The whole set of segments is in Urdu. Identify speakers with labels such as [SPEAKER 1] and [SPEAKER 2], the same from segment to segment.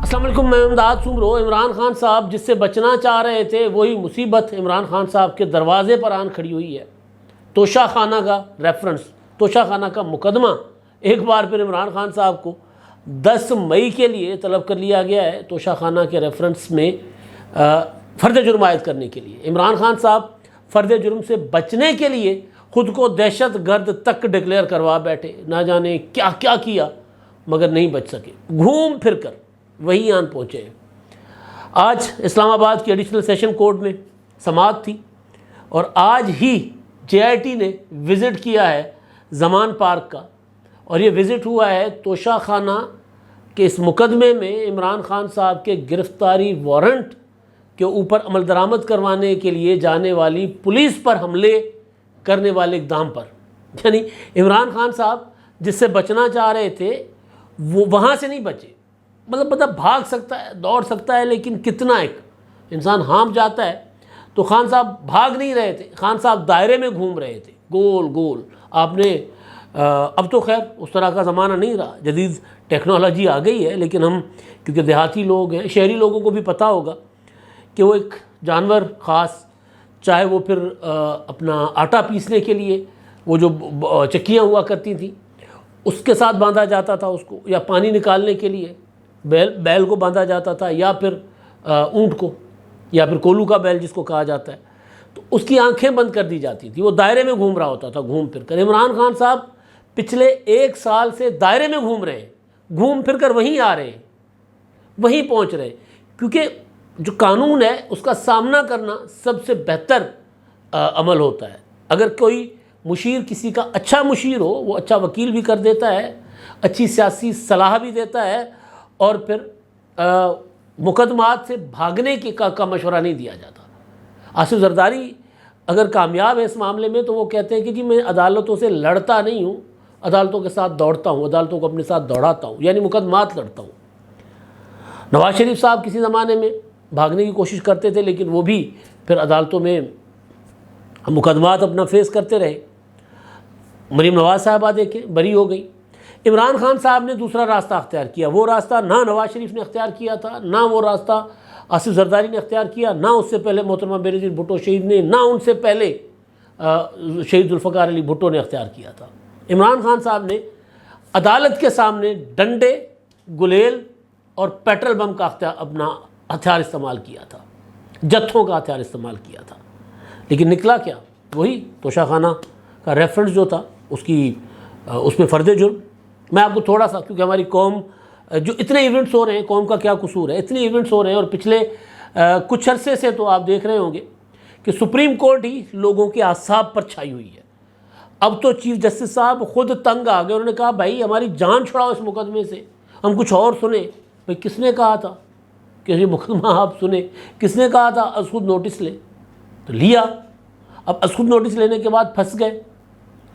[SPEAKER 1] السلام علیکم، میں امداد سمرو۔ عمران خان صاحب جس سے بچنا چاہ رہے تھے وہی مصیبت عمران خان صاحب کے دروازے پر آن کھڑی ہوئی ہے۔ توشہ خانہ کا ریفرنس، توشہ خانہ کا مقدمہ ایک بار پھر عمران خان صاحب کو 10 مئی کے لیے طلب کر لیا گیا ہے، توشہ خانہ کے ریفرنس میں فرد جرم عائد کرنے کے لیے۔ عمران خان صاحب فرد جرم سے بچنے کے لیے خود کو دہشت گرد تک ڈکلیئر کروا بیٹھے، نہ جانے کیا کیا کیا مگر نہیں بچ سکے، گھوم پھر کر وہی آن پہنچے ہیں۔ آج اسلام آباد کی ایڈیشنل سیشن کورٹ میں سماعت تھی اور آج ہی جے آئی ٹی نے وزٹ کیا ہے زمان پارک کا، اور یہ وزٹ ہوا ہے توشہ خانہ کے اس مقدمے میں عمران خان صاحب کے گرفتاری وارنٹ کے اوپر عمل درآمد کروانے کے لیے جانے والی پولیس پر حملے کرنے والے اقدام پر۔ یعنی عمران خان صاحب جس سے بچنا چاہ رہے تھے وہ وہاں سے نہیں بچے، مطلب بھاگ سکتا ہے، دوڑ سکتا ہے، لیکن کتنا ایک انسان ہانپ جاتا ہے۔ تو خان صاحب بھاگ نہیں رہے تھے، خان صاحب دائرے میں گھوم رہے تھے، گول گول۔ آپ نے اب تو خیر اس طرح کا زمانہ نہیں رہا، جدید ٹیکنالوجی آ گئی ہے، لیکن ہم کیونکہ دیہاتی لوگ ہیں، شہری لوگوں کو بھی پتہ ہوگا کہ وہ ایک جانور خاص، چاہے وہ پھر اپنا آٹا پیسنے کے لیے وہ جو چکیاں ہوا کرتی تھیں اس کے ساتھ باندھا جاتا تھا اس کو، یا پانی نکالنے کے لیے بیل کو باندھا جاتا تھا، یا پھر اونٹ کو، یا پھر کولو کا بیل جس کو کہا جاتا ہے، تو اس کی آنکھیں بند کر دی جاتی تھی، وہ دائرے میں گھوم رہا ہوتا تھا گھوم پھر کر۔ عمران خان صاحب پچھلے 1 سال سے دائرے میں گھوم رہے ہیں، گھوم پھر کر وہیں آ رہے ہیں، وہیں پہنچ رہے ہیں، کیونکہ جو قانون ہے اس کا سامنا کرنا سب سے بہتر عمل ہوتا ہے۔ اگر کوئی مشیر کسی کا اچھا مشیر ہو، وہ اچھا وکیل بھی کر دیتا ہے، اچھی سیاسی صلاح بھی دیتا ہے، اور پھر مقدمات سے بھاگنے کا مشورہ نہیں دیا جاتا۔ آصف زرداری اگر کامیاب ہے اس معاملے میں تو وہ کہتے ہیں کہ جی میں عدالتوں سے لڑتا نہیں ہوں، عدالتوں کے ساتھ دوڑتا ہوں، عدالتوں کو اپنے ساتھ دوڑاتا ہوں، یعنی مقدمات لڑتا ہوں۔ نواز شریف صاحب کسی زمانے میں بھاگنے کی کوشش کرتے تھے، لیکن وہ بھی پھر عدالتوں میں مقدمات اپنا فیس کرتے رہے۔ مریم نواز صاحبہ دیکھیں بری ہو گئی۔ عمران خان صاحب نے دوسرا راستہ اختیار کیا، وہ راستہ نہ نواز شریف نے اختیار کیا تھا، نہ وہ راستہ آصف زرداری نے اختیار کیا، نہ اس سے پہلے محترمہ بینظیر بھٹو شہید نے، نہ ان سے پہلے شہید ذوالفقار علی بھٹو نے اختیار کیا تھا۔ عمران خان صاحب نے عدالت کے سامنے ڈنڈے، گلیل اور پیٹرول بم کا اپنا ہتھیار استعمال کیا تھا، جتھوں کا ہتھیار استعمال کیا تھا، لیکن نکلا کیا؟ وہی توشہ خانہ کا ریفرنس جو تھا اس میں فرد جرم۔ میں آپ کو تھوڑا سا، کیونکہ ہماری قوم جو اتنے ایونٹس ہو رہے ہیں، قوم کا کیا قصور ہے، اتنے ایونٹس ہو رہے ہیں، اور پچھلے کچھ عرصے سے تو آپ دیکھ رہے ہوں گے کہ سپریم کورٹ ہی لوگوں کے اعصاب پر چھائی ہوئی ہے۔ اب تو چیف جسٹس صاحب خود تنگ آ گئے، انہوں نے کہا بھائی ہماری جان چھڑاؤ اس مقدمے سے، ہم کچھ اور سنیں۔ بھائی کس نے کہا تھا کہ یہ مقدمہ آپ سنیں؟ کس نے کہا تھا از خود نوٹس لیں؟ تو لیا۔ اب از خود نوٹس لینے کے بعد پھنس گئے،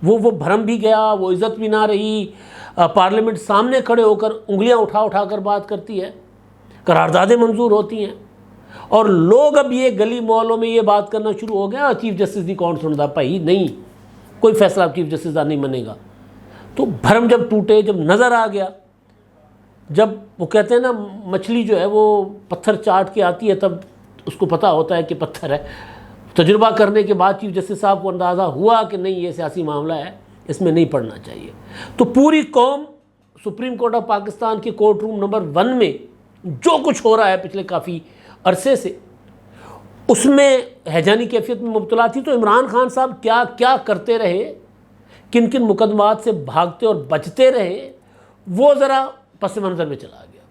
[SPEAKER 1] وہ بھرم بھی گیا، وہ عزت بھی نہ رہی۔ پارلیمنٹ سامنے کھڑے ہو کر انگلیاں اٹھا کر بات کرتی ہے، قراردادیں منظور ہوتی ہیں، اور لوگ اب یہ گلی محلوں میں یہ بات کرنا شروع ہو گیا چیف جسٹس دی کون سنتا بھائی، نہیں کوئی فیصلہ چیف جسٹس دا نہیں منے گا۔ تو بھرم جب ٹوٹے، جب نظر آ گیا، جب وہ کہتے ہیں نا مچھلی جو ہے وہ پتھر چاٹ کے آتی ہے تب اس کو پتہ ہوتا ہے کہ پتھر ہے۔ تجربہ کرنے کے بعد چیف جسٹس صاحب کو اندازہ ہوا کہ نہیں یہ سیاسی معاملہ ہے، اس میں نہیں پڑھنا چاہیے۔ تو پوری قوم سپریم کورٹ آف پاکستان کے کورٹ روم نمبر 1 میں جو کچھ ہو رہا ہے پچھلے کافی عرصے سے، اس میں ہیجانی کیفیت میں مبتلا تھی۔ تو عمران خان صاحب کیا کیا کرتے رہے، کن کن مقدمات سے بھاگتے اور بچتے رہے، وہ ذرا پس منظر میں چلا گیا۔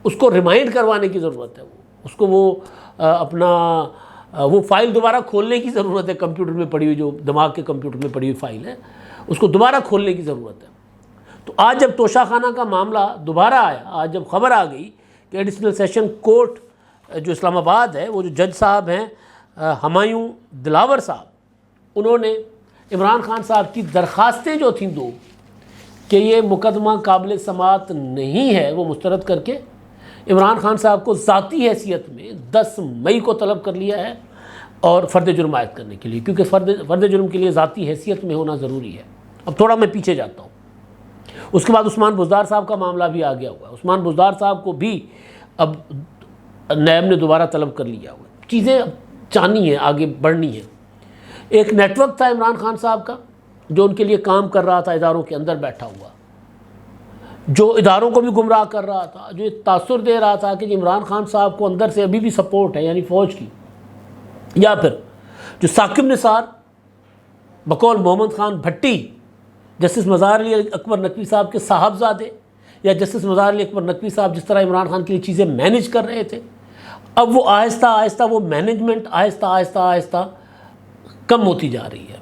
[SPEAKER 1] اس کو ریمائنڈ کروانے کی ضرورت ہے، اس کو وہ فائل دوبارہ کھولنے کی ضرورت ہے، کمپیوٹر میں پڑی ہوئی، جو دماغ کے کمپیوٹر میں پڑی ہوئی فائل ہے اس کو دوبارہ کھولنے کی ضرورت ہے۔ تو آج جب توشہ خانہ کا معاملہ دوبارہ آیا، آج جب خبر آ گئی کہ ایڈیشنل سیشن کورٹ جو اسلام آباد ہے، وہ جو جج صاحب ہیں ہمایوں دلاور صاحب، انہوں نے عمران خان صاحب کی درخواستیں جو تھیں 2 کہ یہ مقدمہ قابل سماعت نہیں ہے، وہ مسترد کر کے عمران خان صاحب کو ذاتی حیثیت میں 10 مئی کو طلب کر لیا ہے، اور فرد جرم عائد کرنے کے لیے، کیونکہ فرد جرم کے لیے ذاتی حیثیت میں ہونا ضروری ہے۔ اب تھوڑا میں پیچھے جاتا ہوں۔ اس کے بعد عثمان بزدار صاحب کا معاملہ بھی آ گیا ہوا ہے، عثمان بزدار صاحب کو بھی اب نیب نے دوبارہ طلب کر لیا ہوا ہے۔ چیزیں چانی ہیں، آگے بڑھنی ہیں۔ ایک نیٹ ورک تھا عمران خان صاحب کا جو ان کے لیے کام کر رہا تھا، اداروں کے اندر بیٹھا ہوا، جو اداروں کو بھی گمراہ کر رہا تھا، جو تاثر دے رہا تھا کہ عمران خان صاحب کو اندر سے ابھی بھی سپورٹ ہے، یعنی فوج کی، یا پھر جو ثاقب نثار بقول محمد خان بھٹی، جسٹس مظہر علی اکبر نقوی صاحب کے صاحبزادے، یا جسٹس مظہر علی اکبر نقوی صاحب جس طرح عمران خان کے لیے چیزیں مینیج کر رہے تھے، اب وہ آہستہ آہستہ وہ مینجمنٹ آہستہ کم ہوتی جا رہی ہے۔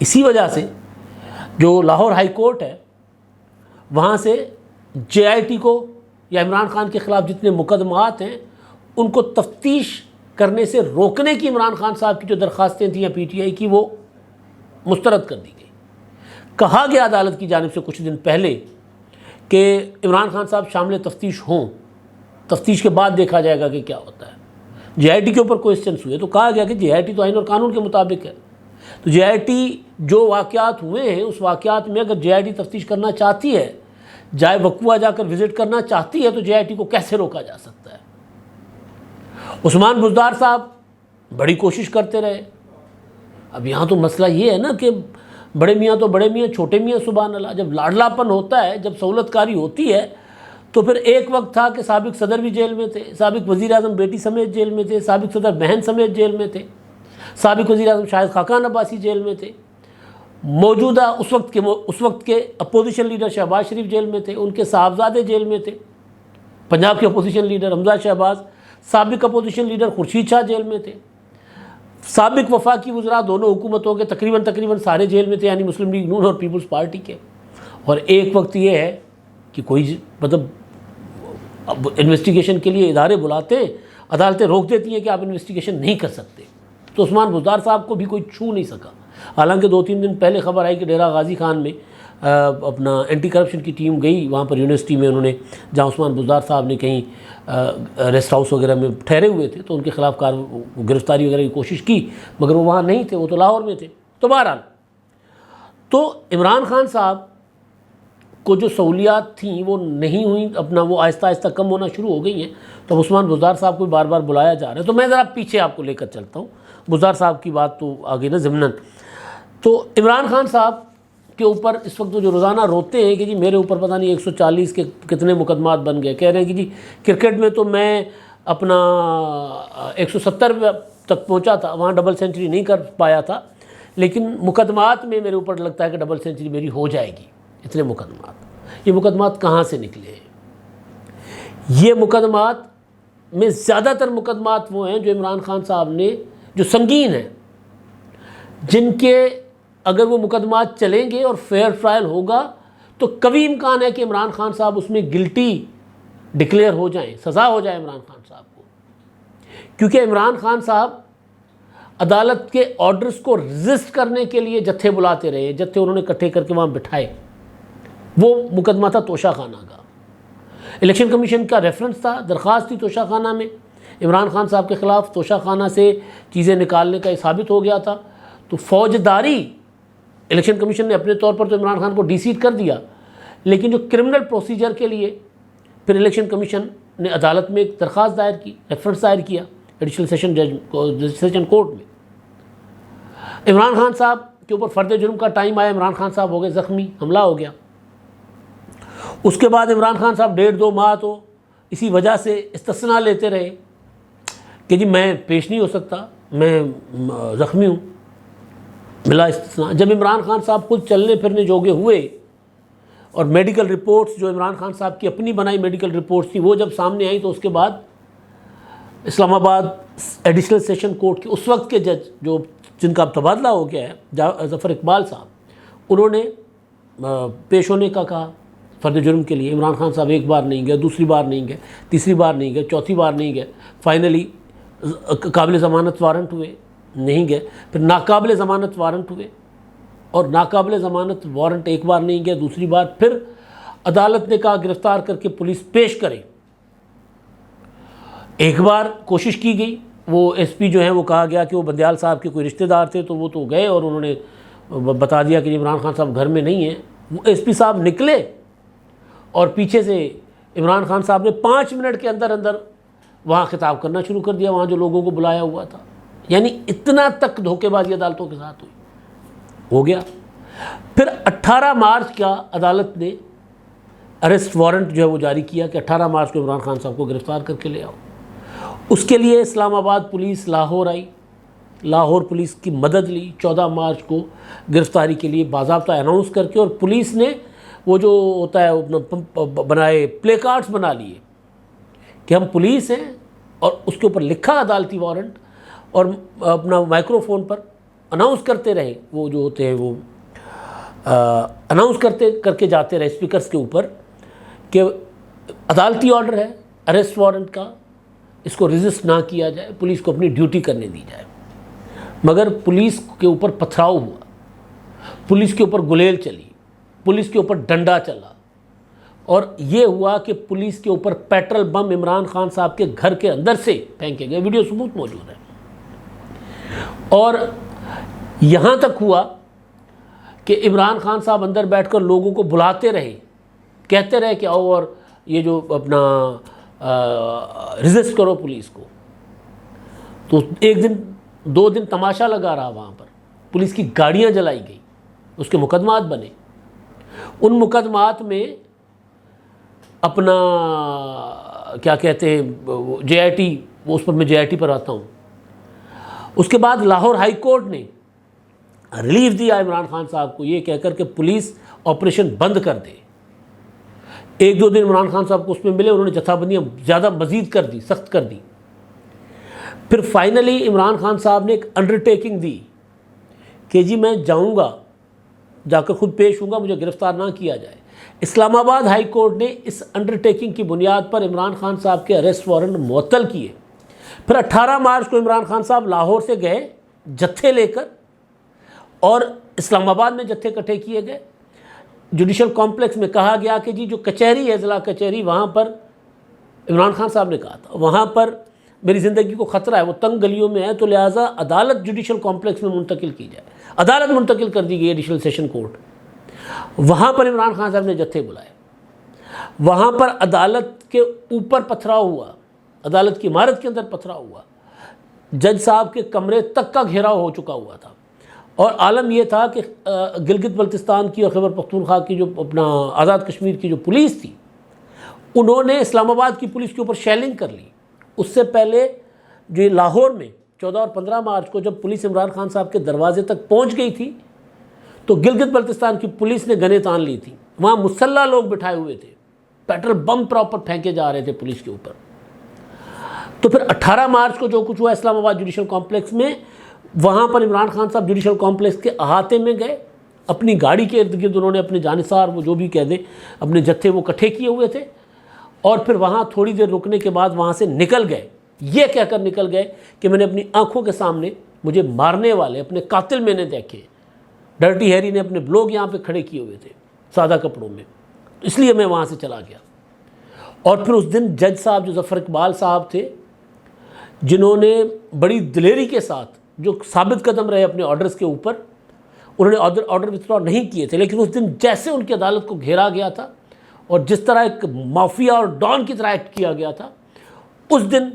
[SPEAKER 1] اسی وجہ سے جو لاہور ہائی کورٹ ہے وہاں سے جے آئی ٹی کو یا عمران خان کے خلاف جتنے مقدمات ہیں ان کو تفتیش کرنے سے روکنے کی عمران خان صاحب کی جو درخواستیں تھیں یا پی ٹی آئی کی، وہ مسترد کر دی گئی۔ کہا گیا عدالت کی جانب سے کچھ دن پہلے کہ عمران خان صاحب شامل تفتیش ہوں، تفتیش کے بعد دیکھا جائے گا کہ کیا ہوتا ہے۔ جے آئی ٹی کے اوپر کوئسچنس ہوئے تو کہا گیا کہ جے آئی ٹی تو آئین اور قانون کے مطابق ہے، تو جے آئی ٹی جو واقعات ہوئے ہیں اس واقعات میں اگر جے آئی ٹی تفتیش کرنا چاہتی ہے، جائے وقوع جا کر وزٹ کرنا چاہتی ہے، تو جے آئی ٹی کو کیسے روکا جا سکتا ہے؟ عثمان بزدار صاحب بڑی کوشش کرتے رہے۔ اب یہاں تو مسئلہ یہ ہے نا کہ بڑے میاں تو بڑے میاں، چھوٹے میاں سبحان اللہ، جب لاڈلا پن ہوتا ہے، جب سہولت کاری ہوتی ہے، تو پھر ایک وقت تھا کہ سابق صدر بھی جیل میں تھے، سابق وزیر اعظم بیٹی سمیت جیل میں تھے، سابق صدر بہن سمیت جیل میں تھے، سابق وزیر اعظم شاہد خاقان عباسی جیل میں تھے، موجودہ اس وقت کے اپوزیشن لیڈر شہباز شریف جیل میں تھے، ان کے صاحبزادے جیل میں تھے، پنجاب کے اپوزیشن لیڈر حمزہ شہباز، سابق opposition leader Khurshid Shah jail میں تھے، سابق وفاقی وزراء دونوں حکومتوں کے تقریباً سارے جیل میں تھے، یعنی مسلم لیگ نون اور پیپلز پارٹی کے۔ اور ایک وقت یہ ہے کہ کوئی مطلب اب انویسٹیگیشن کے لیے ادارے بلاتے ہیں، عدالتیں روک دیتی ہیں کہ آپ انویسٹیگیشن نہیں کر سکتے، تو عثمان بزدار صاحب کو بھی کوئی چھو نہیں سکا۔ حالانکہ 2-3 دن پہلے خبر آئی کہ ڈیرہ غازی خان میں اپنا اینٹی کرپشن کی ٹیم گئی وہاں پر یونیورسٹی میں، انہوں نے جہاں عثمان بزدار صاحب نے کہیں ریسٹ ہاؤس وغیرہ میں ٹھہرے ہوئے تھے تو ان کے خلاف گرفتاری وغیرہ کی کوشش کی، مگر وہ وہاں نہیں تھے، وہ تو لاہور میں تھے۔ تو بہرحال تو عمران خان صاحب کو جو سہولیات تھیں وہ نہیں ہوئیں، اپنا وہ آہستہ کم ہونا شروع ہو گئی ہیں، تو عثمان بزدار صاحب کو بار بار بلایا جا رہا ہے۔ تو میں ذرا پیچھے آپ کو لے کر چلتا ہوں، بزدار صاحب کی بات تو آگے نا ضمناً۔ تو عمران خان صاحب کے اوپر اس وقت جو روزانہ روتے ہیں کہ جی میرے اوپر پتہ نہیں 140 کے کتنے مقدمات بن گئے، کہہ رہے ہیں کہ جی کرکٹ میں تو میں اپنا 170 تک پہنچا تھا، وہاں ڈبل سینچری نہیں کر پایا تھا، لیکن مقدمات میں میرے اوپر لگتا ہے کہ ڈبل سینچری میری ہو جائے گی۔ اتنے مقدمات، یہ مقدمات کہاں سے نکلے ہیں؟ یہ مقدمات میں زیادہ تر مقدمات وہ ہیں جو عمران خان صاحب نے، جو سنگین ہیں، جن کے اگر وہ مقدمات چلیں گے اور فیئر ٹرائل ہوگا تو کبھی امکان ہے کہ عمران خان صاحب اس میں گلٹی ڈکلیئر ہو جائیں، سزا ہو جائے عمران خان صاحب کو، کیونکہ عمران خان صاحب عدالت کے آرڈرز کو رزسٹ کرنے کے لیے جتھے بلاتے رہے، جتھے انہوں نے اکٹھے کر کے وہاں بٹھائے۔ وہ مقدمہ تھا توشہ خانہ کا، الیکشن کمیشن کا ریفرنس تھا، درخواست تھی توشہ خانہ میں، عمران خان صاحب کے خلاف توشہ خانہ سے چیزیں نکالنے کا یہ ثابت ہو گیا تھا، تو فوجداری الیکشن کمیشن نے اپنے طور پر تو عمران خان کو ڈی سیٹ کر دیا، لیکن جو کرمنل پروسیجر کے لیے پھر الیکشن کمیشن نے عدالت میں ایک درخواست دائر کی، ریفرنس دائر کیا ایڈیشنل سیشن کورٹ میں۔ عمران خان صاحب کے اوپر فرد جرم کا ٹائم آیا، عمران خان صاحب ہو گئے زخمی، حملہ ہو گیا۔ اس کے بعد عمران خان صاحب 1.5-2 ماہ تو اسی وجہ سے استثناء لیتے رہے کہ جی میں پیش نہیں ہو سکتا، میں زخمی ہوں، ملا استثناء۔ جب عمران خان صاحب خود چلنے پھرنے جوگے ہوئے اور میڈیکل رپورٹس جو عمران خان صاحب کی اپنی بنائی میڈیکل رپورٹس تھی وہ جب سامنے آئیں، تو اس کے بعد اسلام آباد ایڈیشنل سیشن کورٹ کے اس وقت کے جج جو جن کا تبادلہ ہو گیا ہے، ظفر اقبال صاحب، انہوں نے پیش ہونے کا کہا فرد جرم کے لیے۔ عمران خان صاحب ایک بار نہیں گئے، دوسری بار نہیں گئے، تیسری بار نہیں گئے، چوتھی بار نہیں گئے، فائنلی قابل ضمانت وارنٹ ہوئے، نہیں گئے، پھر ناقابل ضمانت وارنٹ ہوئے، اور ناقابل ضمانت وارنٹ ایک بار نہیں گئے، دوسری بار پھر عدالت نے کہا گرفتار کر کے پولیس پیش کرے۔ ایک بار کوشش کی گئی، وہ ایس پی جو ہیں وہ کہا گیا کہ وہ بندیال صاحب کے کوئی رشتہ دار تھے، تو وہ تو گئے اور انہوں نے بتا دیا کہ عمران خان صاحب گھر میں نہیں ہیں۔ وہ ایس پی صاحب نکلے اور پیچھے سے عمران خان صاحب نے 5 منٹ کے اندر اندر وہاں خطاب کرنا شروع کر دیا، وہاں جو لوگوں کو بلایا ہوا تھا. یعنی اتنا تک دھوکے بازی عدالتوں کے ساتھ ہوئی. ہو گیا. پھر 18 مارچ کا عدالت نے اریسٹ وارنٹ جو ہے وہ جاری کیا کہ 18 مارچ کو عمران خان صاحب کو گرفتار کر کے لے آؤ. اس کے لیے اسلام آباد پولیس لاہور آئی، لاہور پولیس کی مدد لی. 14 مارچ کو گرفتاری کے لیے باضابطہ اناؤنس کر کے، اور پولیس نے وہ جو ہوتا ہے بنائے پلے کارڈز بنا لیے کہ ہم پولیس ہیں، اور اس کے اوپر لکھا عدالتی وارنٹ، اور اپنا مائکرو فون پر اناؤنس کرتے رہے. وہ جو ہوتے ہیں وہ اناؤنس کر کے جاتے رہے اسپیکرز کے اوپر کہ عدالتی آرڈر ہے اریسٹ وارنٹ کا، اس کو ریزسٹ نہ کیا جائے، پولیس کو اپنی ڈیوٹی کرنے دی جائے. مگر پولیس کے اوپر پتھراؤ ہوا، پولیس کے اوپر گلیل چلی، پولیس کے اوپر ڈنڈا چلا، اور یہ ہوا کہ پولیس کے اوپر پیٹرول بم عمران خان صاحب کے گھر کے اندر سے پھینکے گئے. ویڈیو ثبوت موجود ہے. اور یہاں تک ہوا کہ عمران خان صاحب اندر بیٹھ کر لوگوں کو بلاتے رہے، کہتے رہے کہ آؤ اور یہ جو اپنا ریزسٹ کرو پولیس کو. تو ایک دن 2 دن تماشا لگا رہا وہاں پر. پولیس کی گاڑیاں جلائی گئی، اس کے مقدمات بنے. ان مقدمات میں اپنا کیا کہتے ہیں JIT، اس پر میں JIT پر آتا ہوں. اس کے بعد لاہور ہائی کورٹ نے ریلیف دیا عمران خان صاحب کو، یہ کہہ کر کہ پولیس آپریشن بند کر دے. 1-2 دن عمران خان صاحب کو اس میں ملے، انہوں نے جتھا بندیاں زیادہ مزید کر دی، سخت کر دی. پھر فائنلی عمران خان صاحب نے ایک انڈرٹیکنگ دی کہ جی میں جاؤں گا، جا کر خود پیش ہوں گا، مجھے گرفتار نہ کیا جائے. اسلام آباد ہائی کورٹ نے اس انڈرٹیکنگ کی بنیاد پر عمران خان صاحب کے اریسٹ وارنٹ معطل کیے. پھر 18 مارچ کو عمران خان صاحب لاہور سے گئے جتھے لے کر، اور اسلام آباد میں جتھے اکٹھے کیے گئے. جوڈیشل کمپلیکس میں کہا گیا کہ جی جو کچہری ہے ضلع کچہری، وہاں پر عمران خان صاحب نے کہا تھا وہاں پر میری زندگی کو خطرہ ہے، وہ تنگ گلیوں میں ہے، تو لہٰذا عدالت جوڈیشل کمپلیکس میں منتقل کی جائے. عدالت منتقل کر دی گئی ایڈیشنل سیشن کورٹ. وہاں پر عمران خان صاحب نے جتھے بلائے. وہاں پر عدالت کے اوپر پتھراؤ ہوا، عدالت کی عمارت کے اندر پتھراؤ ہوا. جج صاحب کے کمرے تک کا گھیراؤ ہو چکا ہوا تھا. اور عالم یہ تھا کہ گلگت بلتستان کی اور خیبر پختونخوا کی جو اپنا آزاد کشمیر کی جو پولیس تھی، انہوں نے اسلام آباد کی پولیس کے اوپر شیلنگ کر لی. اس سے پہلے جو لاہور میں 14 اور 15 مارچ کو جب پولیس عمران خان صاحب کے دروازے تک پہنچ گئی تھی، تو گلگت بلتستان کی پولیس نے گنیں تان لی تھی. وہاں مسلح لوگ بٹھائے ہوئے تھے، پیٹرول بم پراپر پھینکے جا رہے تھے پولیس کے اوپر. تو پھر 18 مارچ کو جو کچھ ہوا اسلام آباد جوڈیشل کمپلیکس میں، وہاں پر عمران خان صاحب جوڈیشل کمپلیکس کے احاطے میں گئے. اپنی گاڑی کے ارد گرد انہوں نے اپنے جانثار وہ جو بھی کہہ دیں اپنے جتھے وہ اکٹھے کیے ہوئے تھے، اور پھر وہاں تھوڑی دیر رکنے کے بعد وہاں سے نکل گئے. یہ کہہ کر نکل گئے کہ میں نے اپنی آنکھوں کے سامنے مجھے مارنے والے اپنے قاتل میں نے دیکھے. ڈرٹی ہیری نے اپنے لوگ یہاں پہ کھڑے کیے ہوئے تھے سادہ کپڑوں میں، اس لیے میں وہاں سے چلا گیا. اور پھر اس دن جج صاحب جو ظفر اقبال صاحب تھے، جنہوں نے بڑی دلیری کے ساتھ جو ثابت قدم رہے اپنے آرڈرز کے اوپر، انہوں نے آرڈر وتھڈرا نہیں کیے تھے، لیکن اس دن جیسے ان کی عدالت کو گھیرا گیا تھا اور جس طرح ایک مافیا اور ڈان کی طرح ایکٹ کیا گیا تھا، اس دن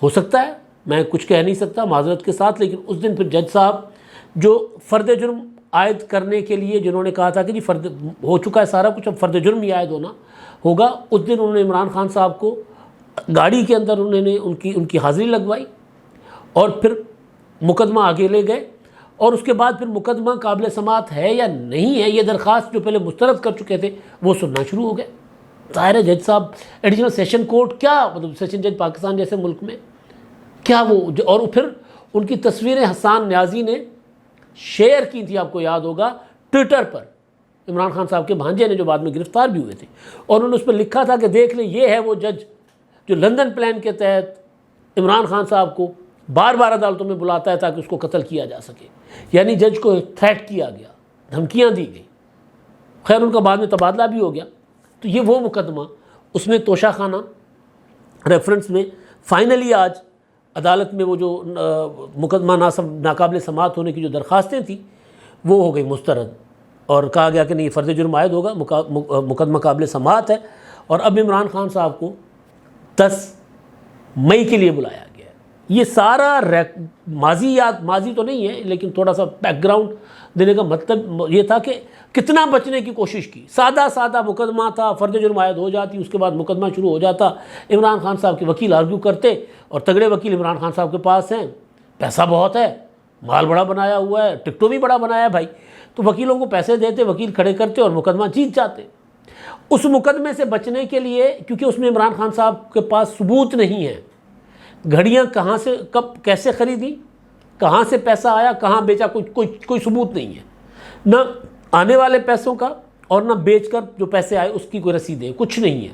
[SPEAKER 1] ہو سکتا ہے میں کچھ کہہ نہیں سکتا معذرت کے ساتھ، لیکن اس دن پھر جج صاحب جو فرد جرم عائد کرنے کے لیے جنہوں نے کہا تھا کہ جی فرد ہو چکا ہے سارا کچھ، اب فرد جرم ہی عائد ہونا ہوگا، اس دن انہوں نے عمران خان صاحب کو گاڑی کے اندر انہوں نے ان کی حاضری لگوائی، اور پھر مقدمہ آگے لے گئے. اور اس کے بعد پھر مقدمہ قابل سماعت ہے یا نہیں ہے، یہ درخواست جو پہلے مسترد کر چکے تھے وہ سننا شروع ہو گئے. ظاہر ہے جج صاحب ایڈیشنل سیشن کورٹ کیا مطلب سیشن جج پاکستان جیسے ملک میں کیا وہ، اور پھر ان کی تصویریں حسان نیازی نے شیئر کی تھی، آپ کو یاد ہوگا ٹویٹر پر، عمران خان صاحب کے بھانجے نے جو بعد میں گرفتار بھی ہوئے تھے، اور انہوں نے اس پر لکھا تھا کہ دیکھ لیں یہ ہے وہ جج جو لندن پلان کے تحت عمران خان صاحب کو بار بار عدالتوں میں بلاتا ہے تاکہ اس کو قتل کیا جا سکے. یعنی جج کو تھریٹ کیا گیا، دھمکیاں دی گئی. خیر ان کا بعد میں تبادلہ بھی ہو گیا. تو یہ وہ مقدمہ، اس میں توشہ خانہ ریفرنس میں فائنلی آج عدالت میں وہ جو مقدمہ ناقابل سماعت ہونے کی جو درخواستیں تھیں وہ ہو گئی مسترد، اور کہا گیا کہ نہیں فرض جرم عائد ہوگا، مقدمہ قابل سماعت ہے، اور اب عمران خان صاحب کو 10 مئی کے لیے بلایا گیا ہے۔ یہ سارا ماضی تو نہیں ہے، لیکن تھوڑا سا بیک گراؤنڈ دینے کا مطلب یہ تھا کہ کتنا بچنے کی کوشش کی۔ سادہ مقدمہ تھا، فرض جرم عائد ہو جاتی، اس کے بعد مقدمہ شروع ہو جاتا، عمران خان صاحب کے وکیل آرگیو کرتے، اور تگڑے وکیل عمران خان صاحب کے پاس ہیں، پیسہ بہت ہے، مال بڑا بنایا ہوا ہے، ٹکٹوں بھی بڑا بنایا ہے بھائی، تو وکیلوں کو پیسے دیتے، وکیل کھڑے کرتے اور مقدمہ جیت جاتے۔ اس مقدمے سے بچنے کے لیے، کیونکہ اس میں عمران خان صاحب کے پاس ثبوت نہیں ہے، گھڑیاں کہاں سے کب کیسے خریدی، کہاں سے پیسہ آیا، کہاں بیچا، کوئی ثبوت نہیں ہے، نہ آنے والے پیسوں کا اور نہ بیچ کر جو پیسے آئے اس کی کوئی رسیدیں، کچھ نہیں ہے۔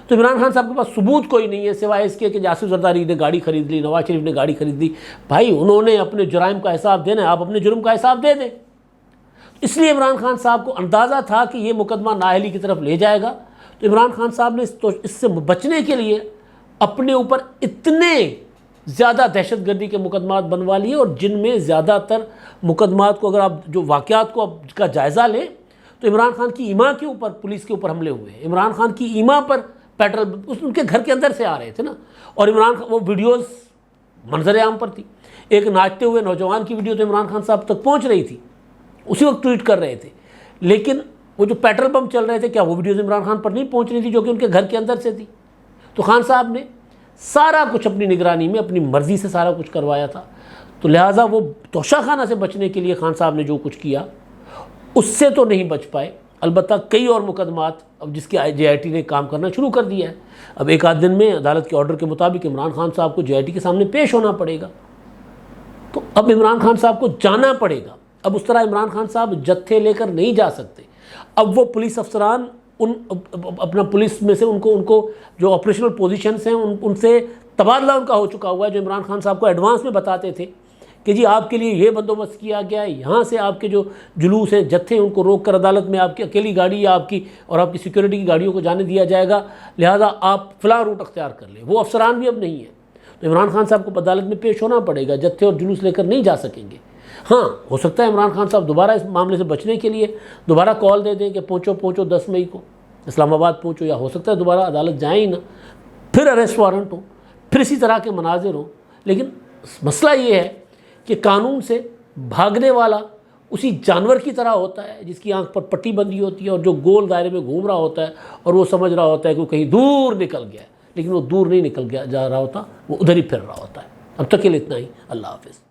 [SPEAKER 1] تو عمران خان صاحب کے پاس ثبوت کوئی نہیں ہے سوائے اس کے کہ آصف زرداری نے گاڑی خرید لی، نواز شریف نے گاڑی خرید لی۔ بھائی انہوں نے اپنے جرائم کا حساب دینا ہے، آپ اپنے جرم کا حساب دے دیں۔ اس لیے عمران خان صاحب کو اندازہ تھا کہ یہ مقدمہ نااہلی کی طرف لے جائے گا، تو عمران خان صاحب نے اس سے بچنے کے لیے اپنے اوپر اتنے زیادہ دہشت گردی کے مقدمات بنوا لیے، اور جن میں زیادہ تر مقدمات کو اگر آپ جو واقعات کا جائزہ لیں تو عمران خان کی ایما کے اوپر پولیس کے اوپر حملے ہوئے ہیں، عمران خان کی ایما پر پیٹرول ان کے گھر کے اندر سے آ رہے تھے نا، اور عمران خان وہ ویڈیوز منظر عام پر تھی، ایک ناچتے ہوئے نوجوان کی ویڈیو تو عمران خان صاحب تک پہنچ رہی تھی، اسی وقت ٹویٹ کر رہے تھے، لیکن وہ جو پیٹرول پمپ چل رہے تھے کیا وہ ویڈیوز عمران خان پر نہیں پہنچ رہی تھی جو کہ ان کے گھر کے اندر سے تھی؟ تو خان صاحب نے سارا کچھ اپنی نگرانی میں اپنی مرضی سے سارا کچھ کروایا تھا، تو لہٰذا وہ توشہ خانہ سے بچنے کے لیے خان صاحب نے جو کچھ کیا اس سے تو نہیں بچ پائے۔ البتہ کئی اور مقدمات اب جس کے JIT نے کام کرنا شروع کر دیا ہے، اب ایک آدھ دن میں عدالت کے آرڈر کے مطابق عمران خان صاحب کو JIT کے سامنے پیش ہونا پڑے گا، تو اب عمران خان صاحب کو جانا پڑے گا۔ اب اس طرح عمران خان صاحب جتھے لے کر نہیں جا سکتے، اب وہ پولیس افسران اپنا پولیس میں سے ان کو جو آپریشنل پوزیشنز ہیں ان سے تبادلہ ان کا ہو چکا ہوا ہے، جو عمران خان صاحب کو ایڈوانس میں بتاتے تھے کہ جی آپ کے لیے یہ بندوبست کیا گیا ہے، یہاں سے آپ کے جو جلوس ہیں جتھے ان کو روک کر عدالت میں آپ کی اکیلی گاڑی یا آپ کی اور آپ کی سیکورٹی کی گاڑیوں کو جانے دیا جائے گا، لہٰذا آپ فلاں روٹ اختیار کر لیں۔ وہ افسران بھی اب نہیں ہیں، تو عمران خان صاحب کو عدالت میں پیش ہونا پڑے گا، جتھے اور جلوس لے کر نہیں جا سکیں گے۔ ہاں ہو سکتا ہے عمران خان صاحب دوبارہ اس معاملے سے بچنے کے لیے دوبارہ کال دے دیں کہ پہنچو 10 مئی کو اسلام آباد پہنچو، یا ہو سکتا ہے دوبارہ عدالت جائیں ہی نہ، پھر اریسٹ وارنٹ ہو، پھر اسی طرح کے مناظر ہوں۔ لیکن مسئلہ یہ ہے کہ قانون سے بھاگنے والا اسی جانور کی طرح ہوتا ہے جس کی آنکھ پر پٹی بندھی ہوتی ہے اور جو گول دائرے میں گھوم رہا ہوتا ہے، اور وہ سمجھ رہا ہوتا ہے کہ وہ کہیں دور نکل گیا ہے، لیکن وہ دور نہیں نکل جا رہا ہوتا، وہ ادھر ہی پھر رہا ہوتا ہے۔ اب تک کے لیے اتنا ہی، اللہ حافظ۔